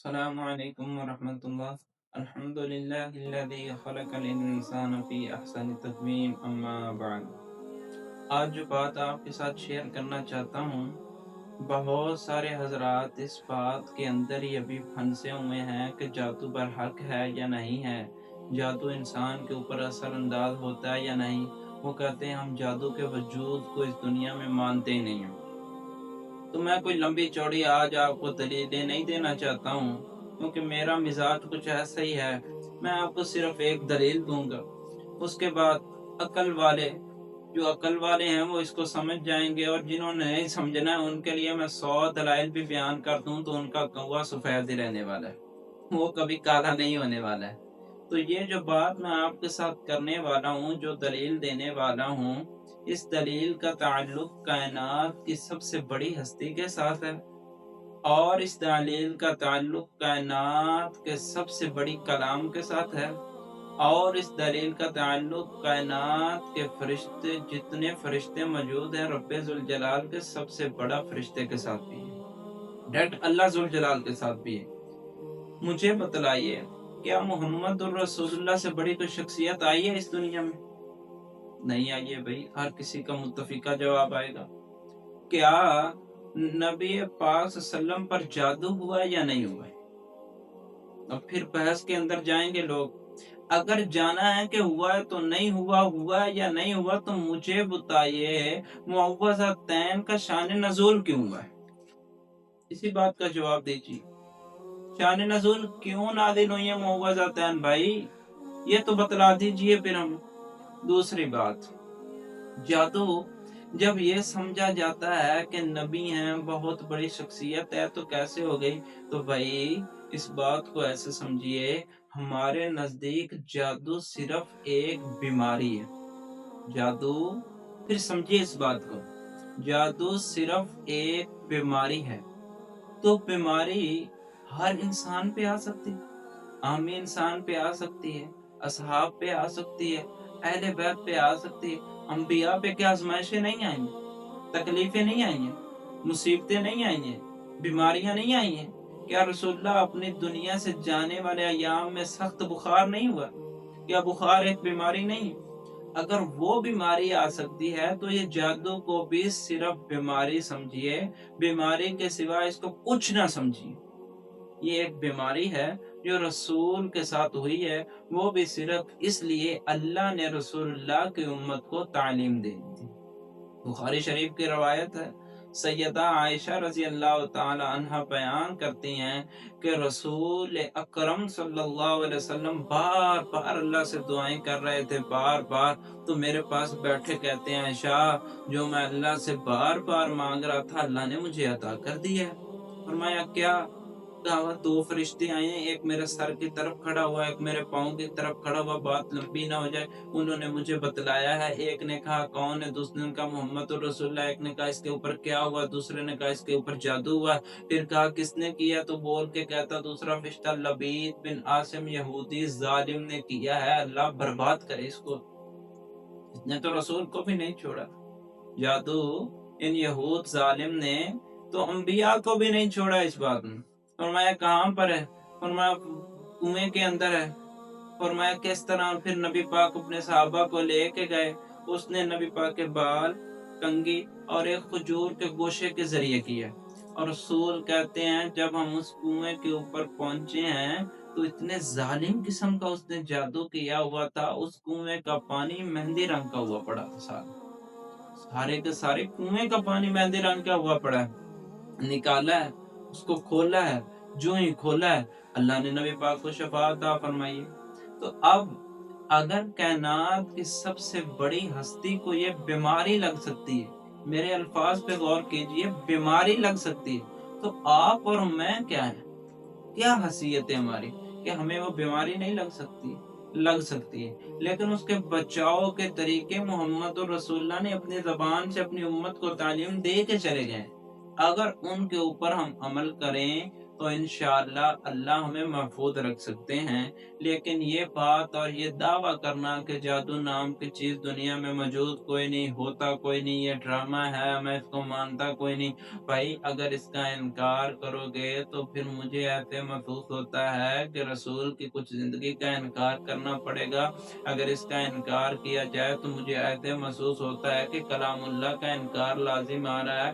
السلام علیکم ورحمۃ اللہ۔ الحمد للہ الذی خلق الانسان فی احسن تقویم، اما بعد۔ آج جو بات آپ کے ساتھ شیئر کرنا چاہتا ہوں، بہت سارے حضرات اس بات کے اندر ہی ابھی پھنسے ہوئے ہیں کہ جادو برحق ہے یا نہیں ہے، جادو انسان کے اوپر اثر انداز ہوتا ہے یا نہیں۔ وہ کہتے ہیں ہم جادو کے وجود کو اس دنیا میں مانتے ہی نہیں ہیں۔ تو میں کوئی لمبی چوڑی آج آپ کو دلیلیں نہیں دینا چاہتا ہوں، کیونکہ میرا مزاج کچھ ایسا ہی ہے۔ میں آپ کو صرف ایک دلیل دوں گا، اس کے بعد عقل والے ہیں وہ اس کو سمجھ جائیں گے، اور جنہوں نے نہیں سمجھنا ہے ان کے لیے میں 100 دلائل بھی بیان کر دوں تو ان کا کوا سفید ہی رہنے والا ہے، وہ کبھی کالا نہیں ہونے والا ہے۔ تو یہ جو بات میں آپ کے ساتھ کرنے والا ہوں، جو دلیل دینے والا ہوں، اس دلیل کا تعلق کائنات کی سب سے بڑی ہستی کے ساتھ ہے، اور اس دلیل کا تعلق کائنات کے سب سے بڑی کلام کے ساتھ ہے، اور اس دلیل کا تعلق کائنات کے فرشتے، جتنے فرشتے موجود ہیں، رب ذوالجلال کے سب سے بڑا فرشتے کے ساتھ بھی ہے، ڈیٹ اللہ ذوالجلال کے ساتھ بھی ہے۔ مجھے بتلائیے، کیا محمد الرسول اللہ سے بڑی کوئی شخصیت آئی ہے اس دنیا میں؟ نہیں آئی ہے بھائی، ہر کسی کا متفقہ جواب آئے گا۔ کیا نبی پاک صلی اللہ علیہ وسلم پر جادو ہوا یا نہیں ہوا؟ اب پھر بحث کے اندر جائیں گے لوگ۔ اگر جانا ہے کہ ہوا ہے تو نہیں ہوا، ہوا ہے یا نہیں ہوا، تو مجھے بتائیے معوذتین کا شان نزول کیوں ہوا ہے؟ اسی بات کا جواب دیجیے، شان نزول کیوں نازل ہوئی ہے معوذتین بھائی؟ یہ تو بتلا دیجیے پھر ہم۔ دوسری بات، جادو جب یہ سمجھا جاتا ہے کہ نبی ہیں، بہت بڑی شخصیت ہے، تو کیسے ہو گئی؟ تو بھائی اس بات کو ایسے سمجھیے، ہمارے نزدیک جادو صرف ایک بیماری ہے۔ جادو، پھر سمجھیے اس بات کو، جادو صرف ایک بیماری ہے۔ تو بیماری ہر انسان پہ آ سکتی ہے، عامی انسان پہ آ سکتی ہے، اصحاب پہ آ سکتی ہے، اہل بیت پہ آ سکتی ہے۔ انبیاء پہ کیا آزمائشیں نہیں آئی ہیں؟ تکلیفیں نہیں آئی ہیں؟ مصیبتیں نہیں آئی ہیں؟ بیماریاں نہیں آئی ہیں؟ کیا رسول اللہ اپنی دنیا سے جانے والے ایام میں سخت بخار نہیں ہوا؟ کیا بخار ایک بیماری نہیں؟ اگر وہ بیماری آ سکتی ہے تو یہ جادو کو بھی صرف بیماری سمجھیے، بیماری کے سوا اس کو کچھ نہ سمجھیے۔ یہ ایک بیماری ہے جو رسول کے ساتھ ہوئی ہے، وہ بھی صرف اس لیے اللہ نے رسول اللہ کی امت کو تعلیم دی تھی۔ بخاری شریف کی روایت ہے، سیدہ عائشہ رضی اللہ تعالی عنہ بیان کرتی ہیں کہ رسول اکرم صلی اللہ علیہ وسلم بار بار اللہ سے دعائیں کر رہے تھے، بار بار۔ تو میرے پاس بیٹھے کہتے ہیں، عائشہ جو میں اللہ سے بار بار مانگ رہا تھا اللہ نے مجھے عطا کر دیا ہے۔ فرمایا کیا؟ کہا 2 فرشتے آئے ہیں، ایک میرے سر کی طرف کھڑا ہوا، ایک میرے پاؤں کی طرف کھڑا ہوا، بات لمبی نہ ہو جائے، انہوں نے مجھے بتلایا ہے۔ ایک نے کہا کون ہے؟ دوسرے نے کہا محمد الرسول اللہ۔ ایک نے کہا اس کے اوپر کیا ہوا؟ دوسرے نے کہا اس کے اوپر جادو ہوا۔ پھر کہا کس نے کیا؟ تو بول کے کہتا دوسرا فرشتہ، لبید بن عاصم یہودی ظالم نے کیا ہے، اللہ برباد کرے اس کو، اس نے تو رسول کو بھی نہیں چھوڑا۔ جادو ان یہود ظالم نے تو انبیاء کو بھی نہیں چھوڑا اس بات میں۔ فرمایا کہاں پر ہے؟ فرمایا کنویں کے اندر ہے۔ فرمایا کس طرح؟ پھر نبی پاک اپنے صحابہ کو لے کے گئے، اس نے نبی پاک کے بال، کنگھی اور ایک کھجور کے گوشے کے ذریعے کیا، اور رسول کہتے ہیں جب ہم اس کنویں کے اوپر پہنچے ہیں تو اتنے ظالم قسم کا اس نے جادو کیا ہوا تھا، اس کنویں کا پانی مہندی رنگ کا ہوا پڑا تھا، سارے کے سارے کنویں کا پانی مہندی رنگ کا ہوا پڑا ہے۔ نکالا ہے، اس کو کھولا ہے، جو ہی کھولا ہے اللہ نے نبی پاک کو شفا عطا فرمائی ہے۔ تو اب اگر کائنات کی سب سے بڑی ہستی کو یہ بیماری لگ سکتی ہے، میرے الفاظ پہ غور کیجئے، بیماری لگ سکتی ہے، تو آپ اور میں کیا ہیں؟ کیا حیثیت ہے ہماری کہ ہمیں وہ بیماری نہیں لگ سکتی؟ لگ سکتی ہے، لیکن اس کے بچاؤ کے طریقے محمد الرسول اللہ نے اپنی زبان سے اپنی امت کو تعلیم دے کے چلے گئے۔ اگر ان کے اوپر ہم عمل کریں تو انشاءاللہ اللہ ہمیں محفوظ رکھ سکتے ہیں۔ لیکن یہ بات اور یہ دعویٰ کرنا کہ جادو نام کی چیز دنیا میں موجود کوئی نہیں، ہوتا کوئی نہیں، یہ ڈرامہ ہے، میں اس کو مانتا کوئی نہیں، بھائی اگر اس کا انکار کرو گے تو پھر مجھے ایسے محسوس ہوتا ہے کہ رسول کی کچھ زندگی کا انکار کرنا پڑے گا۔ اگر اس کا انکار کیا جائے تو مجھے ایسے محسوس ہوتا ہے کہ کلام اللہ کا انکار لازم آ رہا ہے۔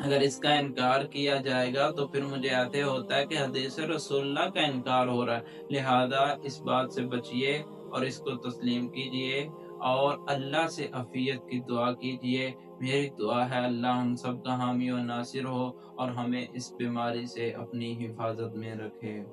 اگر اس کا انکار کیا جائے گا تو پھر مجھے ایسے ہوتا ہے کہ حدیث رسول اللہ کا انکار ہو رہا ہے۔ لہذا اس بات سے بچیے اور اس کو تسلیم کیجئے اور اللہ سے عافیت کی دعا کیجئے۔ میری دعا ہے اللہ ہم سب کا حامی و ناصر ہو اور ہمیں اس بیماری سے اپنی حفاظت میں رکھے۔